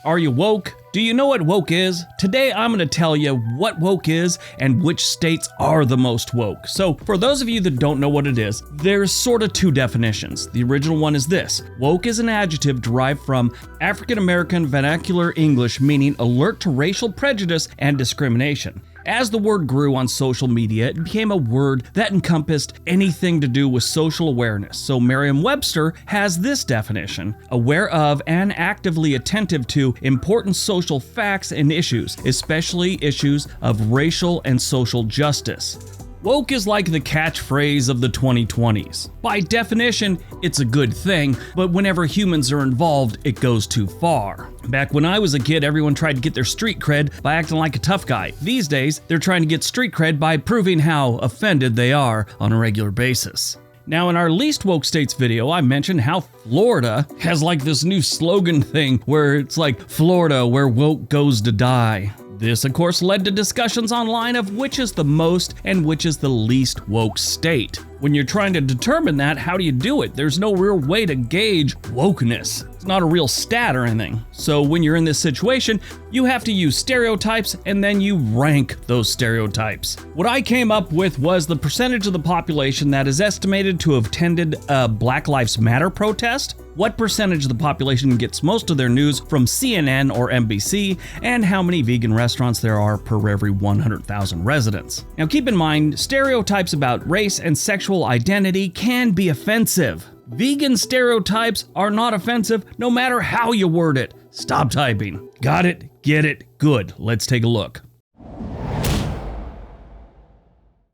Are you woke? Do you know what woke is? Today I'm going to tell you what woke is and which states are the most woke. So for those of you that don't know what it is, there's sort of two definitions. The original one is this. Woke is an adjective derived from African American vernacular English meaning alert to racial prejudice and discrimination. As the word grew on social media, it became a word that encompassed anything to do with social awareness. So Merriam-Webster has this definition: aware of and actively attentive to important social facts and issues, especially issues of racial and social justice. Woke is like the catchphrase of the 2020s. By definition, it's a good thing, but whenever humans are involved, it goes too far. Back when I was a kid, everyone tried to get their street cred by acting like a tough guy. These days, they're trying to get street cred by proving how offended they are on a regular basis. Now, in our least woke states video, I mentioned how Florida has like this new slogan thing where it's like, Florida, where woke goes to die. This, of course, led to discussions online of which is the most and which is the least woke state. When you're trying to determine that, how do you do it? There's no real way to gauge wokeness. It's not a real stat or anything. So when you're in this situation, you have to use stereotypes and then you rank those stereotypes. What I came up with was the percentage of the population that is estimated to have attended a Black Lives Matter protest, what percentage of the population gets most of their news from CNN or NBC, and how many vegan restaurants there are per every 100,000 residents. Now keep in mind, stereotypes about race and sexual identity can be offensive. Vegan stereotypes are not offensive no matter how you word it. Stop typing. Got it? Get it? Good. Let's take a look.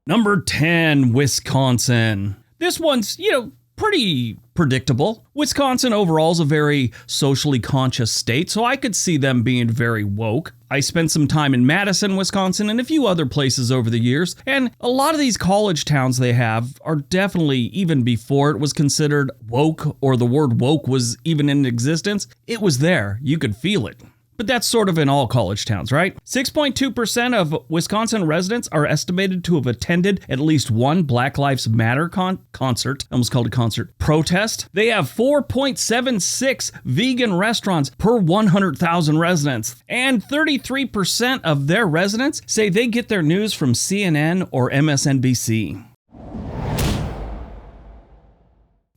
Number 10, Wisconsin. This one's, pretty predictable. Wisconsin overall is a very socially conscious state, so I could see them being very woke. I spent some time in Madison, Wisconsin, and a few other places over the years, and a lot of these college towns they have are definitely, even before it was considered woke or the word woke was even in existence, it was there. You could feel it. But that's sort of in all college towns, right? 6.2% of Wisconsin residents are estimated to have attended at least one Black Lives Matter concert, I almost called it concert, protest. They have 4.76 vegan restaurants per 100,000 residents. And 33% of their residents say they get their news from CNN or MSNBC.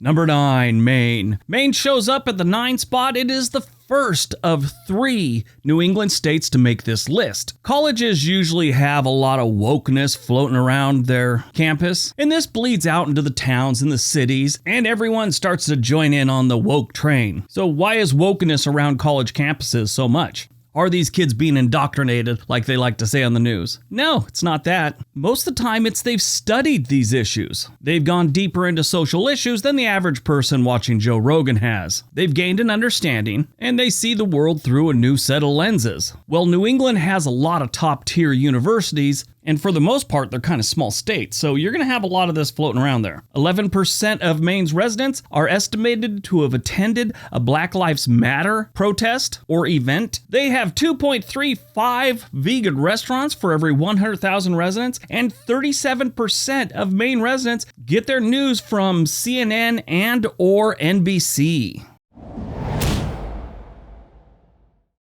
Number 9, Maine. Maine shows up at the 9 spot. It is the first of 3 New England states to make this list. Colleges usually have a lot of wokeness floating around their campus, and this bleeds out into the towns and the cities, and everyone starts to join in on the woke train. So why is wokeness around college campuses so much? Are these kids being indoctrinated like they like to say on the news? No, it's not that. Most of the time it's they've studied these issues. They've gone deeper into social issues than the average person watching Joe Rogan has. They've gained an understanding and they see the world through a new set of lenses. Well, New England has a lot of top tier universities, and for the most part, they're kind of small states, so you're going to have a lot of this floating around there. 11% of Maine's residents are estimated to have attended a Black Lives Matter protest or event. They have 2.35 vegan restaurants for every 100,000 residents, and 37% of Maine residents get their news from CNN and or NBC.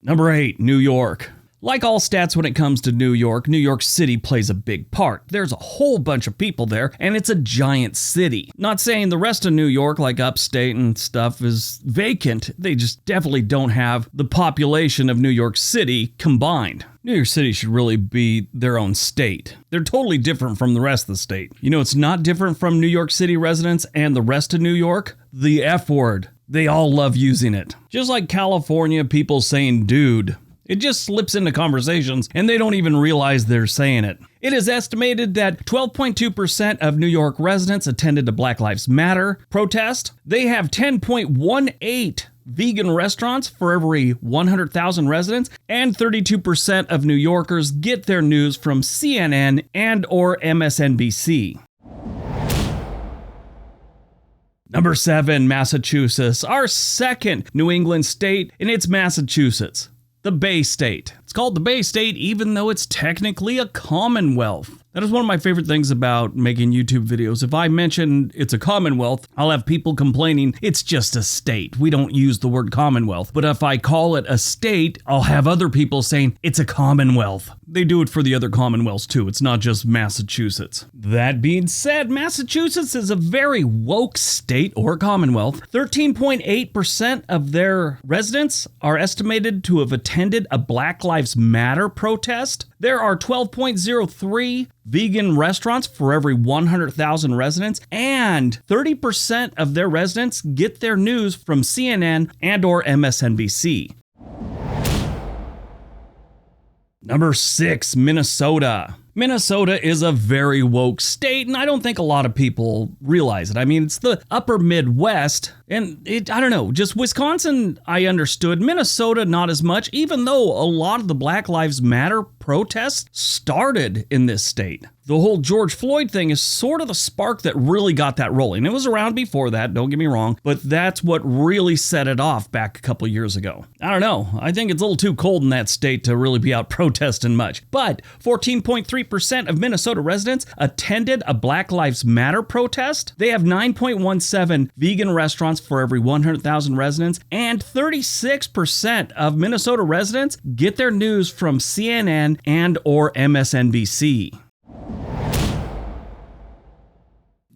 Number 8, New York. Like all stats when it comes to New York City plays a big part. There's a whole bunch of people there, and it's a giant city. Not saying the rest of New York, like upstate and stuff, is vacant. They just definitely don't have the population of New York City combined. New York City should really be their own state. They're totally different from the rest of the state. It's not different from New York City residents and the rest of New York? The F word. They all love using it. Just like California people saying dude. It just slips into conversations and they don't even realize they're saying it. It is estimated that 12.2% of New York residents attended a Black Lives Matter protest. They have 10.18 vegan restaurants for every 100,000 residents, and 32% of New Yorkers get their news from CNN and or MSNBC. Number 7, Massachusetts. Our second New England state, and it's Massachusetts. The Bay State. It's called the Bay State even though it's technically a commonwealth. That is one of my favorite things about making YouTube videos. If I mention it's a commonwealth, I'll have people complaining it's just a state. We don't use the word commonwealth. But if I call it a state, I'll have other people saying it's a commonwealth. They do it for the other commonwealths too. It's not just Massachusetts. That being said, Massachusetts is a very woke state or commonwealth. 13.8% of their residents are estimated to have attended a Black Lives Matter protest. There are 12.03 vegan restaurants for every 100,000 residents, and 30% of their residents get their news from CNN and or MSNBC. Number 6, Minnesota. Minnesota is a very woke state, and I don't think a lot of people realize it. I mean, it's the upper Midwest, and I don't know, just Wisconsin, I understood. Minnesota, not as much, even though a lot of the Black Lives Matter protests started in this state. The whole George Floyd thing is sort of the spark that really got that rolling. It was around before that, don't get me wrong, but that's what really set it off back a couple years ago. I don't know, I think it's a little too cold in that state to really be out protesting much. But 14.3% of Minnesota residents attended a Black Lives Matter protest. They have 9.17 vegan restaurants for every 100,000 residents, and 36% of Minnesota residents get their news from CNN and or MSNBC.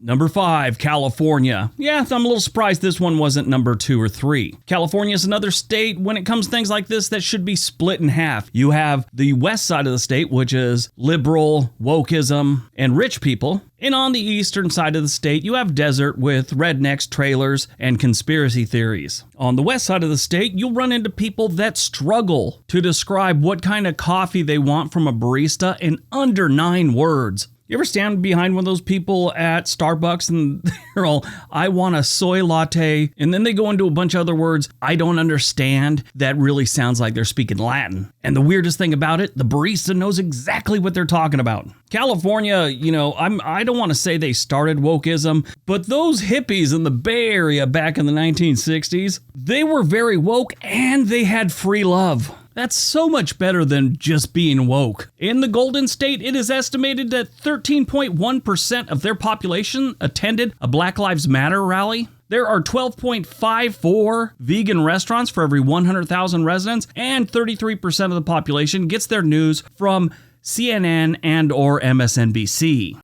Number 5, California. Yeah, I'm a little surprised this one wasn't number 2 or 3. California is another state when it comes to things like this that should be split in half. You have the west side of the state, which is liberal, wokeism, and rich people. And on the eastern side of the state, you have desert with rednecks, trailers, and conspiracy theories. On the west side of the state, you'll run into people that struggle to describe what kind of coffee they want from a barista in under 9 words. You ever stand behind one of those people at Starbucks and they're all, I want a soy latte, and then they go into a bunch of other words I don't understand that really sounds like they're speaking Latin. And the weirdest thing about it, the barista knows exactly what they're talking about. California, you know, I don't want to say they started wokeism, but those hippies in the Bay Area back in the 1960s, they were very woke and they had free love. That's so much better than just being woke. In the Golden State, it is estimated that 13.1% of their population attended a Black Lives Matter rally. There are 12.54 vegan restaurants for every 100,000 residents, and 33% of the population gets their news from CNN and or MSNBC.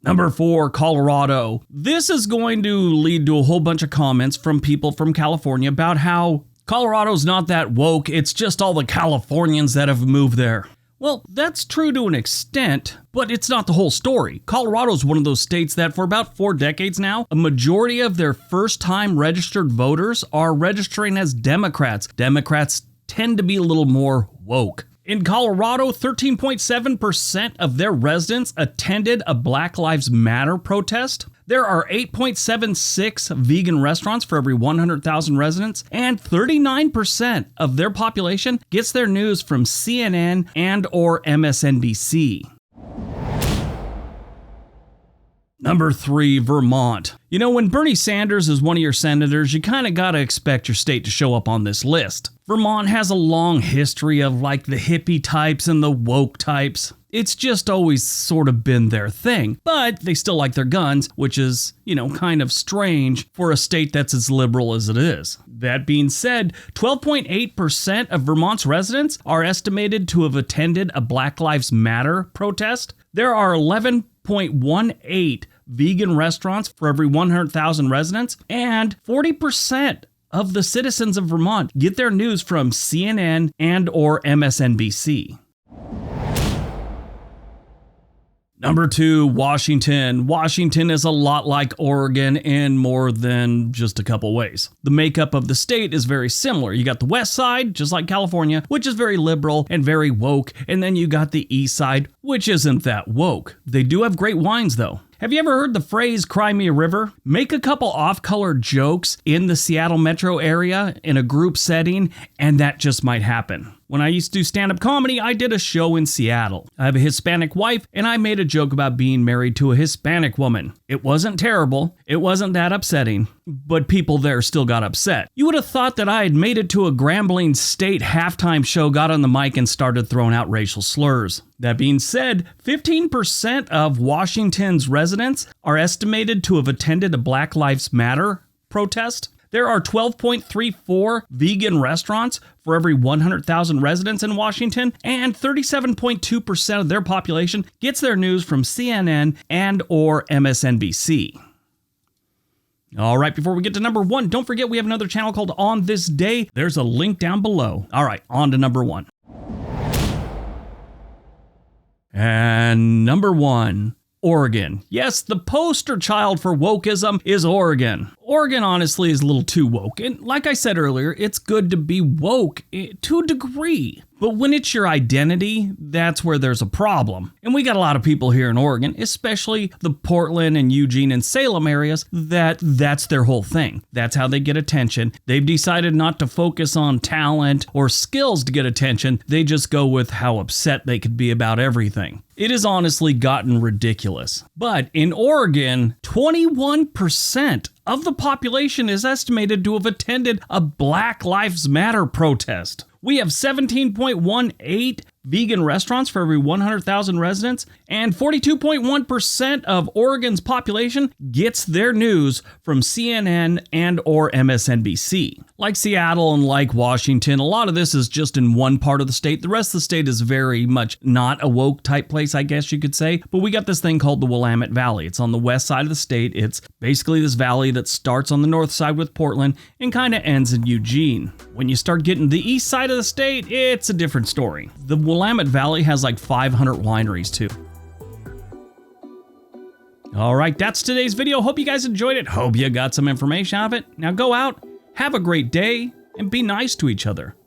Number 4, Colorado. This is going to lead to a whole bunch of comments from people from California about how Colorado's not that woke, it's just all the Californians that have moved there. Well, that's true to an extent, but it's not the whole story. Colorado's one of those states that for about 4 decades now, a majority of their first-time registered voters are registering as Democrats. Democrats tend to be a little more woke. In Colorado, 13.7% of their residents attended a Black Lives Matter protest. There are 8.76 vegan restaurants for every 100,000 residents, and 39% of their population gets their news from CNN and or MSNBC. Number 3, Vermont. You know, when Bernie Sanders is one of your senators, you kind of got to expect your state to show up on this list. Vermont has a long history of like the hippie types and the woke types. It's just always sort of been their thing, but they still like their guns, which is, you know, kind of strange for a state that's as liberal as it is. That being said, 12.8% of Vermont's residents are estimated to have attended a Black Lives Matter protest. There are 11.18 vegan restaurants for every 100,000 residents, and 40% of the citizens of Vermont get their news from CNN and or MSNBC. Number 2, Washington. Washington is a lot like Oregon in more than just a couple ways. The makeup of the state is very similar. You got the west side, just like California, which is very liberal and very woke, and then you got the east side, which isn't that woke. They do have great wines though. Have you ever heard the phrase, cry me a river? Make a couple off-color jokes in the Seattle metro area in a group setting, and that just might happen. When I used to do stand-up comedy, I did a show in Seattle. I have a Hispanic wife, and I made a joke about being married to a Hispanic woman. It wasn't terrible. It wasn't that upsetting, but people there still got upset. You would have thought that I had made it to a Grambling State halftime show, got on the mic, and started throwing out racial slurs. That being said, 15% of Washington's residents are estimated to have attended a Black Lives Matter protest. There are 12.34 vegan restaurants for every 100,000 residents in Washington, and 37.2% of their population gets their news from CNN and or MSNBC. All right, before we get to number 1, don't forget we have another channel called On This Day. There's a link down below. All right, on to number 1. And number 1. Oregon. Yes, the poster child for wokeism is Oregon. Oregon honestly is a little too woke, and like I said earlier, it's good to be woke to a degree. But when it's your identity, that's where there's a problem. And we got a lot of people here in Oregon, especially the Portland and Eugene and Salem areas, that's their whole thing. That's how they get attention. They've decided not to focus on talent or skills to get attention. They just go with how upset they could be about everything. It has honestly gotten ridiculous. But in Oregon, 21% of the population is estimated to have attended a Black Lives Matter protest. We have 17.18 vegan restaurants for every 100,000 residents, and 42.1% of Oregon's population gets their news from CNN and or MSNBC. Like Seattle and like Washington, a lot of this is just in one part of the state. The rest of the state is very much not a woke type place, I guess you could say. But we got this thing called the Willamette Valley. It's on the west side of the state. It's basically this valley that starts on the north side with Portland and kind of ends in Eugene. When you start getting the east side of the state, it's a different story. The Willamette Valley has like 500 wineries too. All right, that's today's video. Hope you guys enjoyed it. Hope you got some information out of it. Now go out, have a great day, and be nice to each other.